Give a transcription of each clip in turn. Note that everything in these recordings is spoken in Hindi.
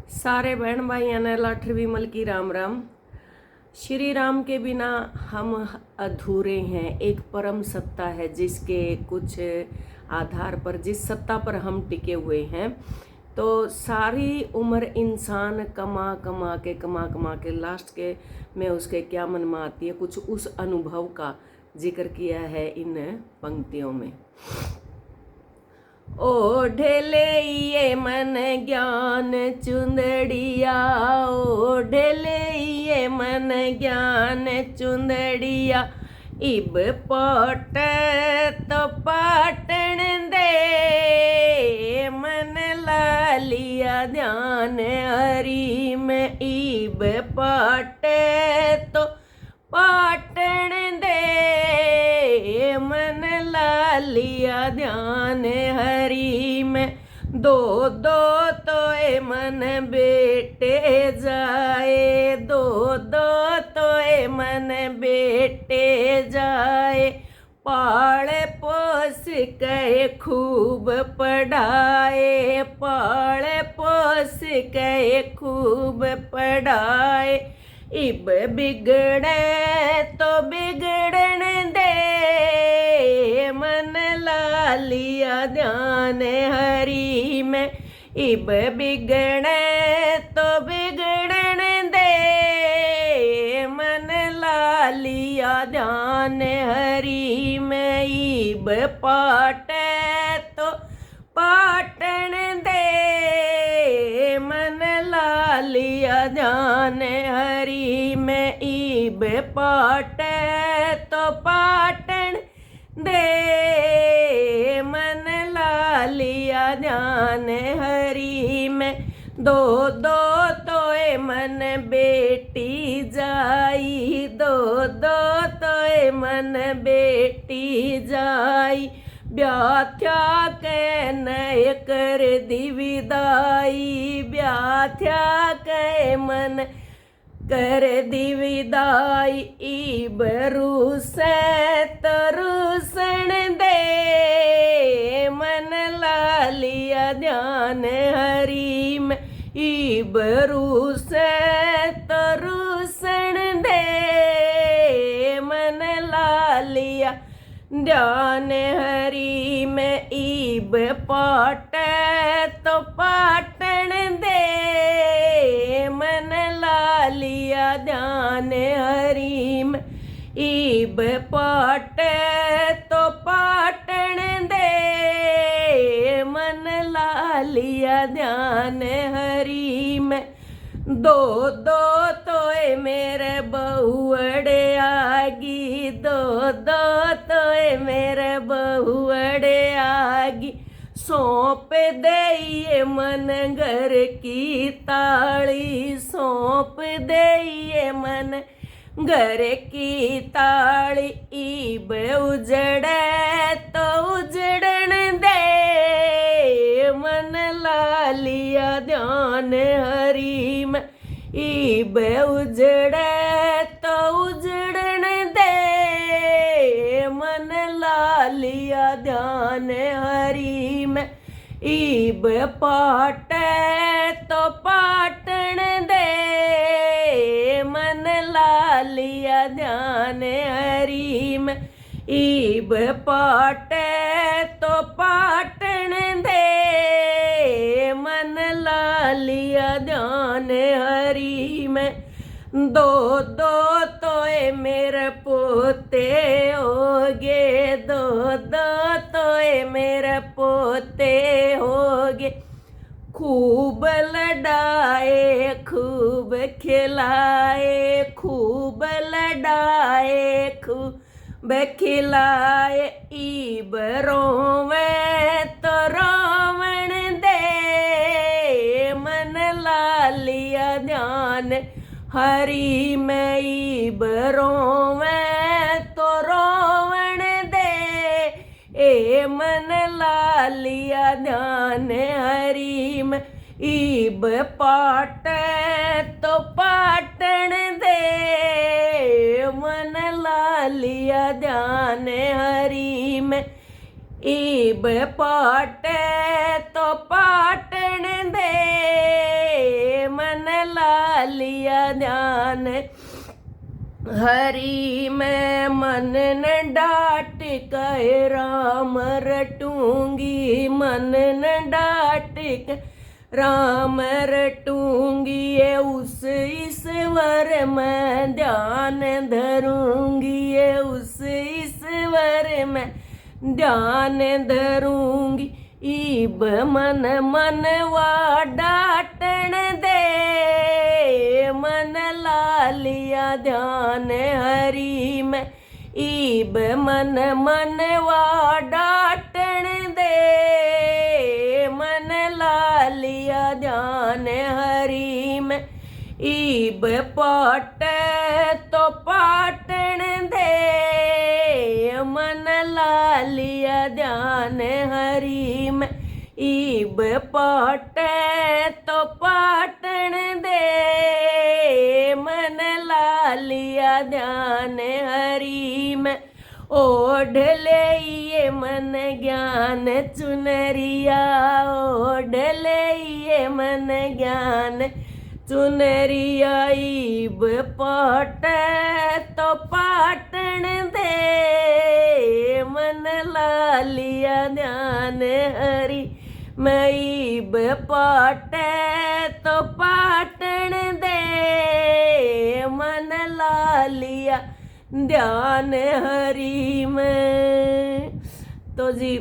सारे बहन भाइयों ने लाठी विमल की राम राम। श्री राम के बिना हम अधूरे हैं। एक परम सत्ता है जिसके कुछ आधार पर, जिस सत्ता पर हम टिके हुए हैं। तो सारी उम्र इंसान कमा कमा के लास्ट के में उसके क्या मन में आती है, कुछ उस अनुभव का जिक्र किया है इन पंक्तियों में। ओढ़े ले ये मन ज्ञान चुंदड़िया, ओढ़े ले ये मन ज्ञान चुंदड़िया, इब पट तो पाटन दे, मन लालिया ध्यान हरि में, इब पट तो पाटन दे, मन लालिया ध्यान हरि में। दो दो तोए मन बेटे जाए, दो दो तोए मन बेटे जाए, पाले पोस के खूब पढ़ाए, पाले पोस के खूब पढ़ाए, इब बिगड़े तो बिगड़न दे, मन लालिया ध्यान हरि में, इब बिगड़े तो बिगड़न दे, मन लालिया ध्यान हरि में, इब पाटे तो पाटन दे, मन लालिया ध्यान हरि में, इब पाटे तो पाटन दे, मन लालिया ध्यान हरि में। दो दो तोए मन बेटी जाई, दो दो तोए मन बेटी जाई, ब्याथ्या के नय कर दी विदाई, ब्याथ्या के मन कर दी विदाई, इब रूसे तरुसन दे, मन लालिया ध्यान हरि में, इब रूसे तरुसन दे, मन लालिया ध्यान हरि में, इब पाटे तो पाटन दे, मन लालिया ध्यान हरि में, इब पाटे तो पाटन दे, मन लालिया ध्यान हरि में। दो दो तोए मेरे बहुअड़े आगी, दो दो तोए मेरे बहुअड़े आगी, सौंप दे मन घर की ताली, सौंप दे मन घर की ताली, इब उजड़े तो उजड़न दे, मन लालिया ध्यान हरि में, इब उजड़े तो उजड़न दे, मन लालिया ध्यान हरि में, इब पाटे तो पाटन दे, मन लालिया ध्यान हरि में, इब पाटे तो पाटन दे, मन लालिया ध्यान हरि में। दो दो तोए मेरे पोते होगे, दो दो तोए मेरे पोते होगे, खूब लड़ाए खूब खिलाए, खूब लड़ाए खूब खिलाए, इब रोवे तो रोवण दे, मन लालिया ध्यान हरि में, इब रोवे तो रोवण दे, ए मन लालिया ध्यान हरि में, इब पाटे तो पाटन दे, मन लालिया ध्यान हरि में, इब पाटे तो पाटन दे, लिया ध्यान हरि मैं मन न डाट कहे राम रटूंगी मन न डाट कहे राम रटूंगी ये उस ईश्वर में ध्यान धरूंगी ये उस ईश्वर में ध्यान धरूंगी ईब मन मनवा डाटन दे मन ला लिया ध्यान हरि में ईब मन मनवा डाटन दे मन ला लिया ध्यान हरि में ईब पाट तो पाटन दे मन ला लिया ध्यान हरि में ईब पाट तो पाटन दे मन ला लिया ध्यान हरि में ओढ़ ले ये मन ज्ञान चुनरिया ओढ़ ले ये मन ज्ञान चुनरिया ईब पाट तो पाटन दे मन ला लिया ध्यान हरि मैं ईब पाट तो पाटन दे मन ला लिया ध्यान हरि में। तो जी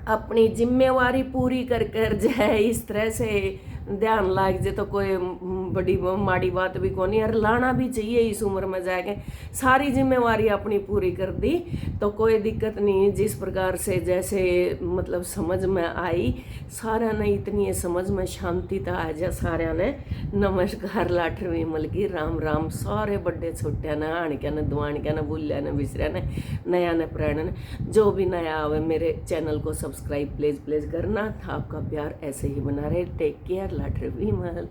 अपनी जिम्मेवारी पूरी कर कर जाए इस तरह से ध्यान लाग जाए तो कोई बड़ी माड़ी बात भी कौन नहीं और लाना भी चाहिए इस उम्र में जाके सारी जिम्मेवारी अपनी पूरी कर दी तो कोई दिक्कत नहीं। जिस प्रकार से जैसे मतलब समझ में आई सारा ने इतनी समझ में शांति था आ जा सारा ने। नमस्कार लाठ विमल की राम राम सारे बड़े छोटे ने आणक्या ने दुआणक्या ने भूलिया ने बिसरिया ने नया ने पुराने ने जो भी नया आवे मेरे चैनल को सब्सक्राइब प्लीज़ करना था। आपका प्यार ऐसे ही बना रहे। टेक केयर लाठ विमल।